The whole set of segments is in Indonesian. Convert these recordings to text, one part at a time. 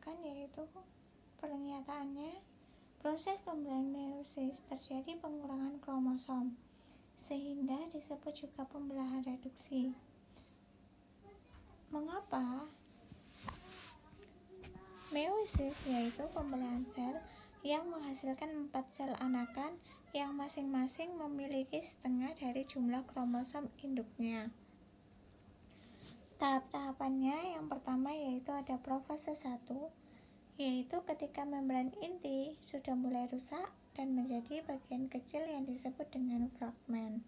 anakan, yaitu pernyataannya proses pembelahan meiosis terjadi pengurangan kromosom, sehingga disebut juga pembelahan reduksi. Mengapa? Meiosis yaitu pembelahan sel yang menghasilkan 4 sel anakan yang masing-masing memiliki setengah dari jumlah kromosom induknya. Tahap-tahapannya yang pertama yaitu ada profase 1, yaitu ketika membran inti sudah mulai rusak dan menjadi bagian kecil yang disebut dengan fragmen.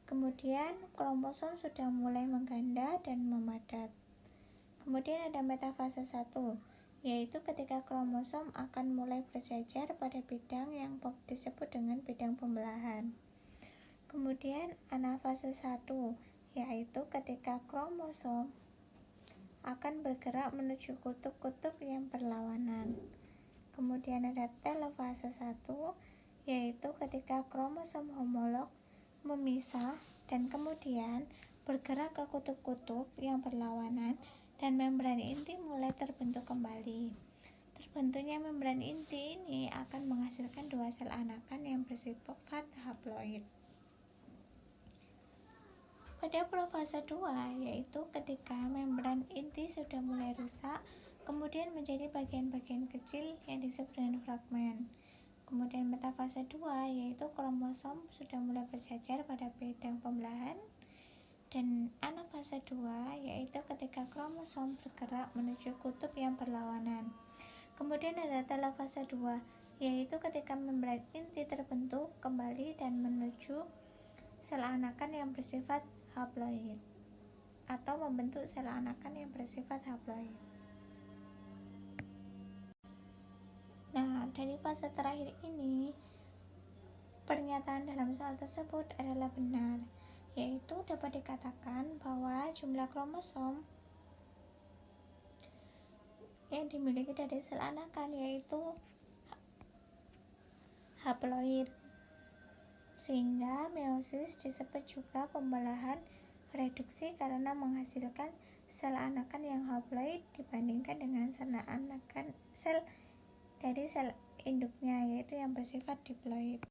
Kemudian kromosom sudah mulai mengganda dan memadat. Kemudian ada metafase 1, yaitu ketika kromosom akan mulai berjajar pada bidang yang disebut dengan bidang pembelahan. Kemudian anafase 1, yaitu ketika kromosom akan bergerak menuju kutub-kutub yang berlawanan. Kemudian ada telofase 1, yaitu ketika kromosom homolog memisah dan kemudian bergerak ke kutub-kutub yang berlawanan dan membran inti mulai terbentuk kembali. Terbentuknya membran inti ini akan menghasilkan 2 sel anakan yang bersifat haploid. Pada profase 2, yaitu ketika membran inti sudah mulai rusak, kemudian menjadi bagian-bagian kecil yang disebut dengan fragmen. Kemudian metafase 2, yaitu kromosom sudah mulai berjajar pada bidang pembelahan. Dan anafase 2, yaitu ketika kromosom bergerak menuju kutub yang berlawanan. Kemudian ada telofase 2, yaitu ketika membran inti terbentuk kembali dan menuju sel anakan yang bersifat haploid atau membentuk sel anakan yang bersifat haploid. Nah, dari fase terakhir ini, pernyataan dalam soal tersebut adalah benar, yaitu dapat dikatakan bahwa jumlah kromosom yang dimiliki dari sel anakan yaitu haploid, sehingga meiosis disebut juga pembelahan reduksi karena menghasilkan sel anakan yang haploid dibandingkan dengan sel dari sel induknya yaitu yang bersifat diploid.